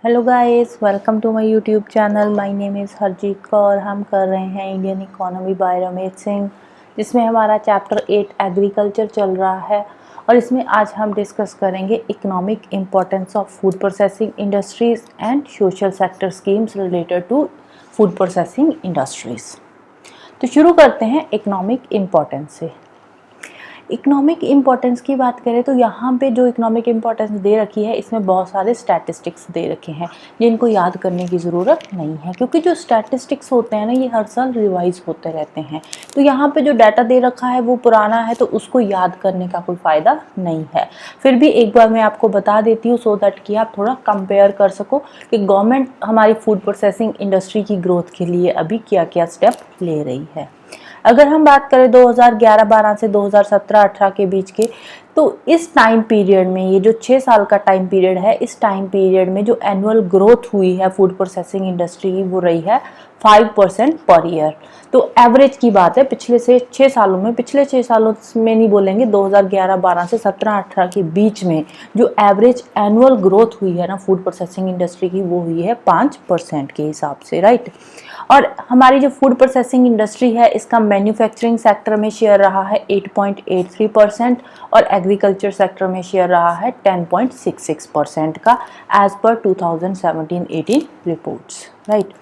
Hello guys, welcome to my YouTube channel. My name is Harjeet Kaur. हम कर रहे हैं Indian economy by Ramesh Singh, जिसमें हमारा चैप्टर 8 एग्रीकल्चर चल रहा है। और इसमें आज हम डिस्कस करेंगे economic importance of food processing industries and social sector schemes related to food processing industries. तो शुरू करते हैं इकोनॉमिक इम्पोर्टेंस से। इकोनॉमिक इम्पोर्टेंस की बात करें तो यहाँ पे जो इकोनॉमिक इम्पोर्टेंस दे रखी है, इसमें बहुत सारे स्टैटिस्टिक्स दे रखे हैं जिनको याद करने की ज़रूरत नहीं है, क्योंकि जो स्टैटिस्टिक्स होते हैं ना, ये हर साल रिवाइज होते रहते हैं। तो यहाँ पे जो डाटा दे रखा है वो पुराना है, तो उसको याद करने का कोई फ़ायदा नहीं है। फिर भी एक बार मैं आपको बता देती हूँ, सो दैट कि आप थोड़ा कंपेयर कर सको कि गवर्नमेंट हमारी फूड प्रोसेसिंग इंडस्ट्री की ग्रोथ के लिए अभी क्या क्या स्टेप ले रही है। अगर हम बात करें 2011-12 से 2017-18 के बीच के, तो इस टाइम पीरियड में, ये जो 6 साल का टाइम पीरियड है, इस टाइम पीरियड में जो एनुअल ग्रोथ हुई है फूड प्रोसेसिंग इंडस्ट्री की, वो रही है 5% पर ईयर। तो एवरेज की बात है पिछले से 6 सालों में, पिछले 6 सालों में नहीं बोलेंगे, 2011-12 से 17-18 के बीच में जो एवरेज एनुअल ग्रोथ हुई है ना फूड प्रोसेसिंग इंडस्ट्री की, वो हुई है 5% के हिसाब से, राइट। और हमारी जो फूड प्रोसेसिंग इंडस्ट्री है, इसका मैन्युफैक्चरिंग सेक्टर में शेयर रहा है 8.83% और एग्रीकल्चर सेक्टर में शेयर रहा है 10.66% का, एज पर 2017-18 रिपोर्ट्स, राइट।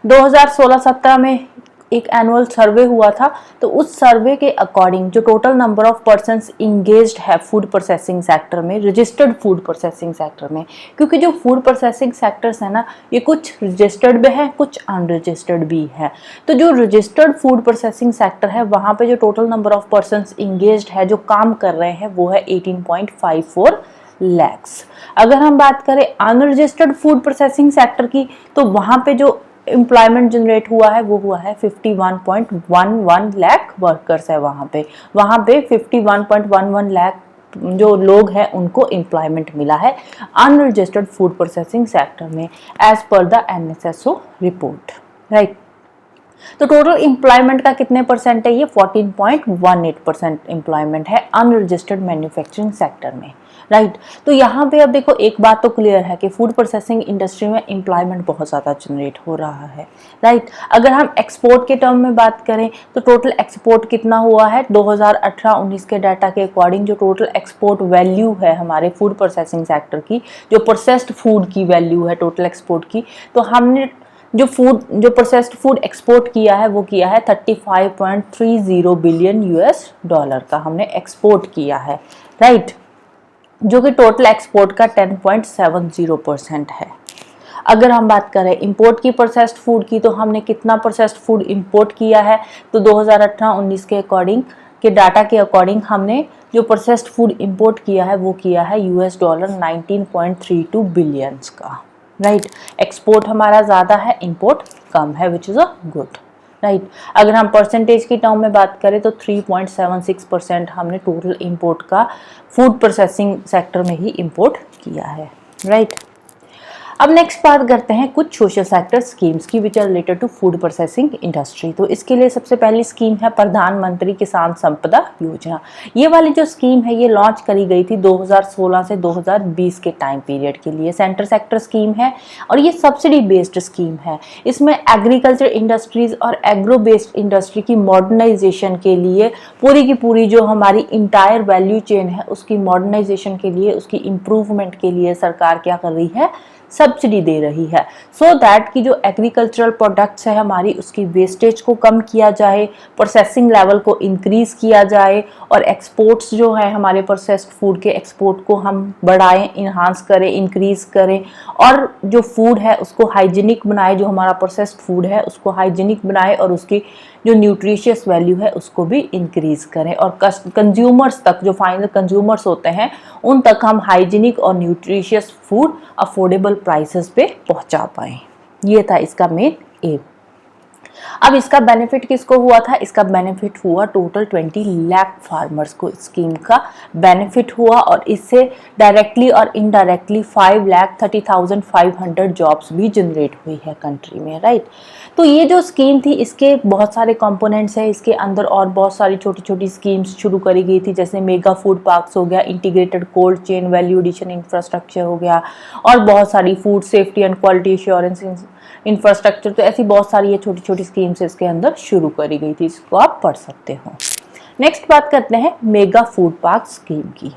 2016-17 में एक एनुअल सर्वे हुआ था, तो उस सर्वे के अकॉर्डिंग जो total number of persons engaged है फूड प्रोसेसिंग सेक्टर में, रजिस्टर्ड फूड प्रोसेसिंग सेक्टर में, क्योंकि जो फूड प्रोसेसिंग सेक्टर्स है ना, ये कुछ रजिस्टर्ड भी है, कुछ अनरजिस्टर्ड भी है। तो जो रजिस्टर्ड फूड प्रोसेसिंग सेक्टर है, वहाँ पे जो total number of persons engaged है, जो काम कर रहे हैं, वो है 18.54 लैक्स। अगर हम बात करें अनरजिस्टर्ड फूड प्रोसेसिंग सेक्टर की, तो वहाँ पे जो एम्प्लॉयमेंट जनरेट हुआ है वो हुआ है 51.11 लाख वर्कर्स है। वहाँ पे 51.11 लाख जो लोग हैं उनको एम्प्लॉयमेंट मिला है अनरजिस्टर्ड फूड प्रोसेसिंग सेक्टर में, as per the NSSO report, right. तो टोटल एम्प्लॉयमेंट का कितने परसेंट है? ये 14.18% एम्प्लॉयमेंट है अनरजिस्टर्ड मैन्युफैक्चरिंग सेक्टर में, राइट। तो यहाँ पे अब देखो, एक बात तो क्लियर है कि फूड प्रोसेसिंग इंडस्ट्री में एम्प्लॉयमेंट बहुत ज़्यादा जनरेट हो रहा है, राइट। अगर हम एक्सपोर्ट के टर्म में बात करें तो टोटल एक्सपोर्ट कितना हुआ है 2018-19 के डाटा के अकॉर्डिंग, जो टोटल एक्सपोर्ट वैल्यू है हमारे फूड प्रोसेसिंग सेक्टर की, जो प्रोसेस्ड फूड की वैल्यू है टोटल एक्सपोर्ट की, तो हमने जो प्रोसेस्ड फूड एक्सपोर्ट किया है वो किया है 35.30 बिलियन US डॉलर का हमने एक्सपोर्ट किया है, राइट, जो कि टोटल एक्सपोर्ट का 10.70% है। अगर हम बात करें इंपोर्ट की प्रोसेस्ड फूड की, तो हमने कितना प्रोसेस्ड फूड इंपोर्ट किया है, तो 2018-19 के अकॉर्डिंग के डाटा के अकॉर्डिंग हमने जो प्रोसेस्ड फूड इंपोर्ट किया है वो किया है $19.32 बिलियंस का, राइट। एक्सपोर्ट हमारा ज़्यादा है, इंपोर्ट कम है, which is a good, right. अगर हम परसेंटेज की टर्म में बात करें तो 3.76% हमने टोटल इंपोर्ट का फूड प्रोसेसिंग सेक्टर में ही इंपोर्ट किया है, राइट। अब नेक्स्ट बात करते हैं कुछ सोशल सेक्टर स्कीम्स की which are related to food processing industry. तो इसके लिए सबसे पहली स्कीम है प्रधानमंत्री किसान संपदा योजना। ये वाली जो स्कीम है ये लॉन्च करी गई थी 2016 से 2020 के टाइम पीरियड के लिए। सेंटर सेक्टर स्कीम है और ये सब्सिडी बेस्ड स्कीम है। इसमें एग्रीकल्चर इंडस्ट्रीज और एग्रो बेस्ड इंडस्ट्री की मॉडर्नाइजेशन के लिए पूरी की पूरी जो हमारी इंटायर वैल्यू चेन है उसकी मॉडर्नाइजेशन के लिए, उसकी इम्प्रूवमेंट के लिए सरकार क्या कर रही है, सब्सिडी दे रही है, सो दैट कि जो एग्रीकल्चरल प्रोडक्ट्स है हमारी उसकी वेस्टेज को कम किया जाए, प्रोसेसिंग लेवल को इंक्रीज किया जाए और एक्सपोर्ट्स जो है हमारे प्रोसेस्ड फूड के एक्सपोर्ट को हम बढ़ाएं, इन्हांस करें, इंक्रीज करें और जो फूड है उसको हाइजीनिक बनाए, जो हमारा प्रोसेस्ड फूड है उसको हाइजीनिक बनाए और उसकी जो न्यूट्रिशियस वैल्यू है उसको भी इंक्रीज करें और कंज्यूमर्स तक, जो फाइनल कंज्यूमर्स होते हैं उन तक हम हाइजीनिक और न्यूट्रिशियस फूड अफोर्डेबल प्राइसेस पे पहुंचा पाएं। ये था इसका मेन एम। अब इसका बेनिफिट किसको हुआ था? इसका बेनिफिट हुआ टोटल 20 लाख फार्मर्स को स्कीम का बेनिफिट हुआ, और इससे डायरेक्टली और इनडायरेक्टली 5,30,500 जॉब्स भी जनरेट हुई है कंट्री में, राइट। तो ये जो स्कीम थी इसके बहुत सारे कंपोनेंट्स हैं, इसके अंदर और बहुत सारी छोटी छोटी स्कीम्स शुरू करी गई थी, जैसे मेगा फूड पार्क्स हो गया, integrated cold chain value addition infrastructure हो गया, और बहुत सारी food safety and quality assurance infrastructure. तो ऐसी बहुत सारी ये छोटी छोटी स्कीम्स इसके अंदर शुरू करी गई थी, इसको आप पढ़ सकते हो। नेक्स्ट बात करते हैं मेगा फूड पार्क स्कीम की।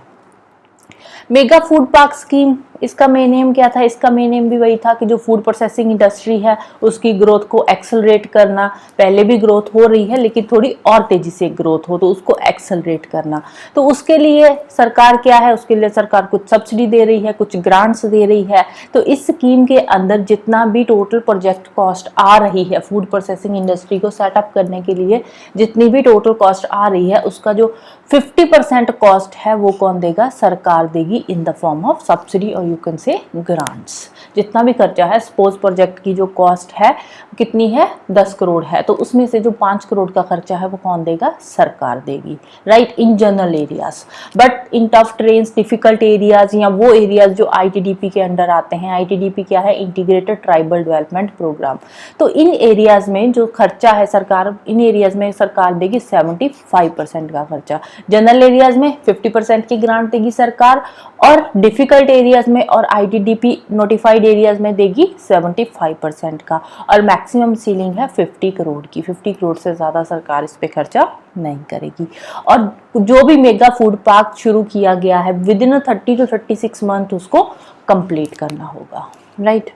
मेगा फूड पार्क स्कीम, इसका मेन एम क्या था? इसका मेन एम भी वही था कि जो फूड प्रोसेसिंग इंडस्ट्री है उसकी ग्रोथ को एक्सेलरेट करना। पहले भी ग्रोथ हो रही है लेकिन थोड़ी और तेजी से ग्रोथ हो, तो उसको एक्सेलरेट करना। तो उसके लिए सरकार क्या है? उसके लिए सरकार कुछ सब्सिडी दे रही है, कुछ ग्रांट्स दे रही है। तो इस स्कीम के अंदर जितना भी टोटल प्रोजेक्ट कॉस्ट आ रही है फूड प्रोसेसिंग इंडस्ट्री को सेटअप करने के लिए, जितनी भी टोटल कॉस्ट आ रही है उसका जो 50% कॉस्ट है वो कौन देगा? सरकार देगी in the form of subsidy और यू कैन से ग्रांट्स। जितना भी खर्चा है, सपोज प्रोजेक्ट की जो कॉस्ट है कितनी है? 10 करोड़ है, तो उसमें से जो 5 करोड़ का खर्चा है वो कौन देगा? सरकार देगी, right, in general areas. But in tough trains, difficult areas या वो एरियाज जो ITDP के अंडर आते हैं, ITDP क्या है? Integrated tribal development programme. तो इन एरियाज में जो खर्चा है सरकार, इन एरियाज में सरकार देगी 75% का खर्चा, जनरल एरियाज में 50% की ग्रांट देगी सरकार, और डिफिकल्ट एरियाज में और ITDP नोटिफाइड एरियाज में देगी 75% का, और मैक्सिमम सीलिंग है 50 करोड़ की। 50 करोड़ से ज़्यादा सरकार इस पे खर्चा नहीं करेगी। और जो भी मेगा फूड पार्क शुरू किया गया है विद इन 30 to 36 मंथ उसको कंप्लीट करना होगा, राइट।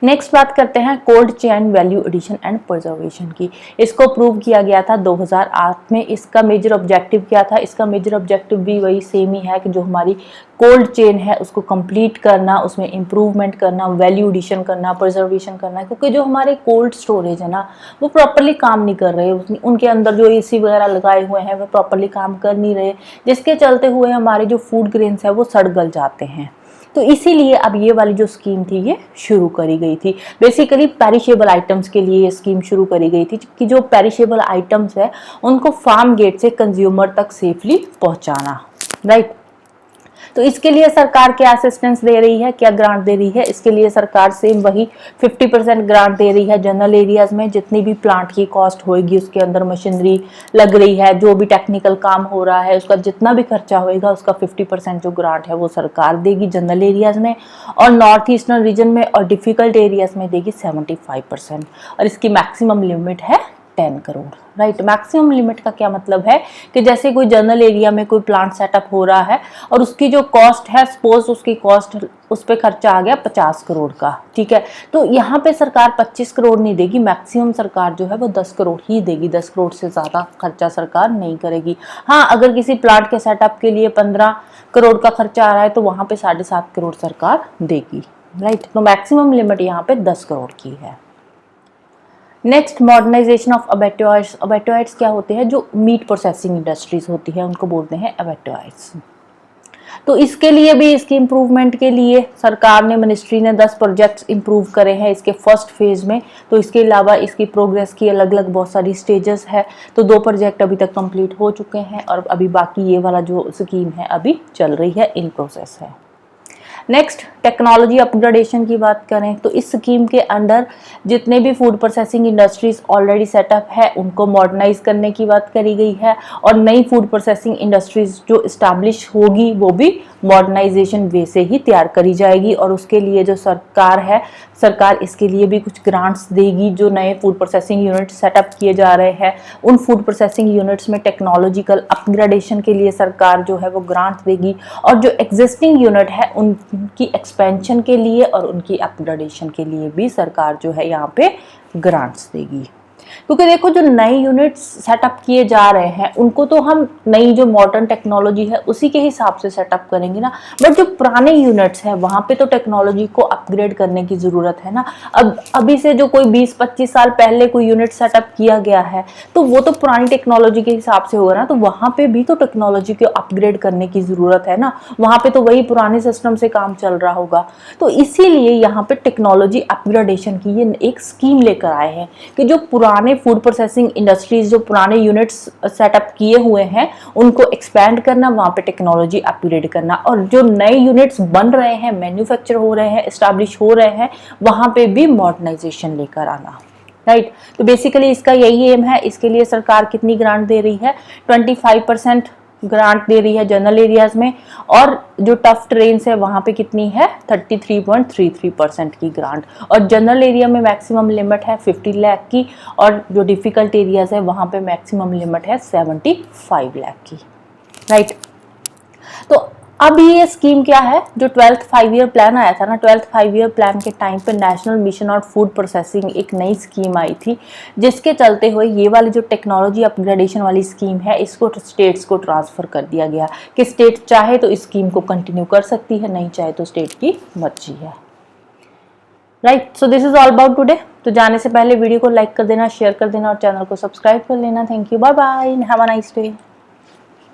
नेक्स्ट बात करते हैं cold chain value addition and preservation की। इसको प्रूव किया गया था 2008 में। इसका मेजर ऑब्जेक्टिव क्या था? इसका मेजर ऑब्जेक्टिव भी वही सेम ही है कि जो हमारी कोल्ड चेन है उसको कंप्लीट करना, उसमें इम्प्रूवमेंट करना, वैल्यू एडिशन करना, प्रिजर्वेशन करना। क्योंकि जो हमारे कोल्ड स्टोरेज है ना वो प्रॉपरली काम नहीं कर रहे, उनके अंदर जो AC वगैरह लगाए हुए हैं वो प्रॉपरली काम कर नहीं रहे, जिसके चलते हुए हमारे जो फूड ग्रेन्स है वो सड़ गल जाते हैं। तो इसीलिए अब ये वाली जो स्कीम थी ये शुरू करी गई थी। बेसिकली पेरिशेबल आइटम्स के लिए ये स्कीम शुरू करी गई थी कि जो पेरिशेबल आइटम्स है उनको फार्म गेट से कंज्यूमर तक सेफली पहुंचाना, राइट। तो इसके लिए सरकार क्या असिस्टेंस दे रही है, क्या ग्रांट दे रही है? इसके लिए सरकार सेम वही 50% ग्रांट दे रही है। जनरल एरियाज में जितनी भी प्लांट की कॉस्ट होगी, उसके अंदर मशीनरी लग रही है, जो भी टेक्निकल काम हो रहा है, उसका जितना भी खर्चा होएगा उसका 50% जो ग्रांट है वो सरकार देगी जनरल एरियाज में, और नॉर्थ ईस्टर्न रीजन में और डिफिकल्ट एरियाज में देगी 75%। और इसकी मैक्सिमम लिमिट है 10 करोड़, राइट। मैक्सिमम लिमिट का क्या मतलब है कि जैसे कोई जनरल एरिया में कोई प्लांट सेटअप हो रहा है और उसकी जो कॉस्ट है, सपोज उसकी कॉस्ट, उस पर खर्चा आ गया 50 करोड़ का, ठीक है। तो यहाँ पे सरकार 25 करोड़ नहीं देगी, मैक्सिमम सरकार जो है वो 10 करोड़ ही देगी। 10 करोड़ से ज़्यादा खर्चा सरकार नहीं करेगी। हाँ, अगर किसी प्लांट के सेटअप के लिए 15 करोड़ का खर्चा आ रहा है तो वहाँ पे 7.5 करोड़ सरकार देगी, राइट। तो मैक्सिमम लिमिट यहाँ पे 10 करोड़ की है। Next, modernisation of abattoirs. Abattoirs क्या होते हैं? जो मीट प्रोसेसिंग इंडस्ट्रीज होती है उनको बोलते हैं अबैटॉयर्स। तो इसके लिए भी, इसके इम्प्रूवमेंट के लिए सरकार ने, मिनिस्ट्री ने 10 प्रोजेक्ट्स इम्प्रूव करे हैं इसके फर्स्ट फेज में। तो इसके अलावा इसकी प्रोग्रेस की अलग अलग बहुत सारी स्टेजेस है। तो 2 प्रोजेक्ट अभी तक कंप्लीट हो चुके हैं और अभी बाकी ये वाला जो स्कीम है अभी चल रही है, इन प्रोसेस है। नेक्स्ट, टेक्नोलॉजी अपग्रेडेशन की बात करें तो इस स्कीम के अंडर जितने भी food processing industries already setup है उनको मॉडर्नाइज करने की बात करी गई है, और नई फूड प्रोसेसिंग इंडस्ट्रीज जो इस्टेब्लिश होगी वो भी मॉडर्नाइजेशन वे से ही तैयार करी जाएगी। और उसके लिए जो सरकार है, सरकार इसके लिए भी कुछ ग्रांट्स देगी। जो नए फूड प्रोसेसिंग यूनिट सेटअप किए जा रहे हैं उन फूड प्रोसेसिंग यूनिट्स में टेक्नोलॉजिकल अपग्रेडेशन के लिए सरकार जो है वो ग्रांट देगी, और जो एग्जिस्टिंग यूनिट है उनकी एक्सपेंशन के लिए और उनकी अपग्रेडेशन के लिए भी सरकार जो है यहाँ पे ग्रांट्स देगी। क्योंकि देखो जो नए यूनिट्स सेटअप किए जा रहे हैं उनको तो हम नई जो मॉडर्न टेक्नोलॉजी है उसी के हिसाब से सेटअप करेंगे ना, बट जो पुराने यूनिट्स हैं वहां पे तो टेक्नोलॉजी को अपग्रेड करने की जरूरत है ना। अब अभी से जो कोई 20-25 साल पहले कोई यूनिट सेटअप किया गया है तो वो तो पुरानी टेक्नोलॉजी के हिसाब से होगा ना, तो वहां पे भी तो टेक्नोलॉजी को अपग्रेड करने की जरूरत है ना, वहां पे तो वही पुराने सिस्टम से काम चल रहा होगा। तो इसीलिए यहाँ पे टेक्नोलॉजी अपग्रेडेशन की ये एक स्कीम लेकर आए हैं कि जो पुराने फूड प्रोसेसिंग इंडस्ट्रीज, जो पुराने यूनिट्स सेटअप किए हुए हैं उनको एक्सपैंड करना, वहां पे टेक्नोलॉजी अपग्रेड करना, और जो नए यूनिट्स बन रहे हैं, मैन्युफैक्चर हो रहे हैं, एस्टैब्लिश हो रहे हैं, वहां पे भी मॉडर्नाइजेशन लेकर आना। राइट तो बेसिकली इसका यही एम है। इसके लिए सरकार कितनी ग्रांट दे रही है? 25% ग्रांट दे रही है जनरल एरियाज में, और जो टफ ट्रेन्स है वहां पे कितनी है? 33.33% की ग्रांट, और जनरल एरिया में मैक्सिमम लिमिट है 50 लाख की, और जो डिफिकल्ट एरियाज है वहां पे मैक्सिमम लिमिट है 75 लाख की। राइट तो अब ये स्कीम क्या है? जो 12th 5 ईयर प्लान आया था ना, 12th 5 ईयर प्लान के टाइम पे national mission on food processing एक नई स्कीम आई थी, जिसके चलते हुए ये वाली जो टेक्नोलॉजी अपग्रेडेशन वाली स्कीम है इसको स्टेट्स को ट्रांसफर कर दिया गया कि स्टेट चाहे तो इस स्कीम को कंटिन्यू कर सकती है, नहीं चाहे तो स्टेट की मर्जी है। Right so this is all about today. तो जाने से पहले वीडियो को लाइक कर देना, शेयर कर देना और चैनल को सब्सक्राइब कर लेना। Thank you, bye bye, have a nice day.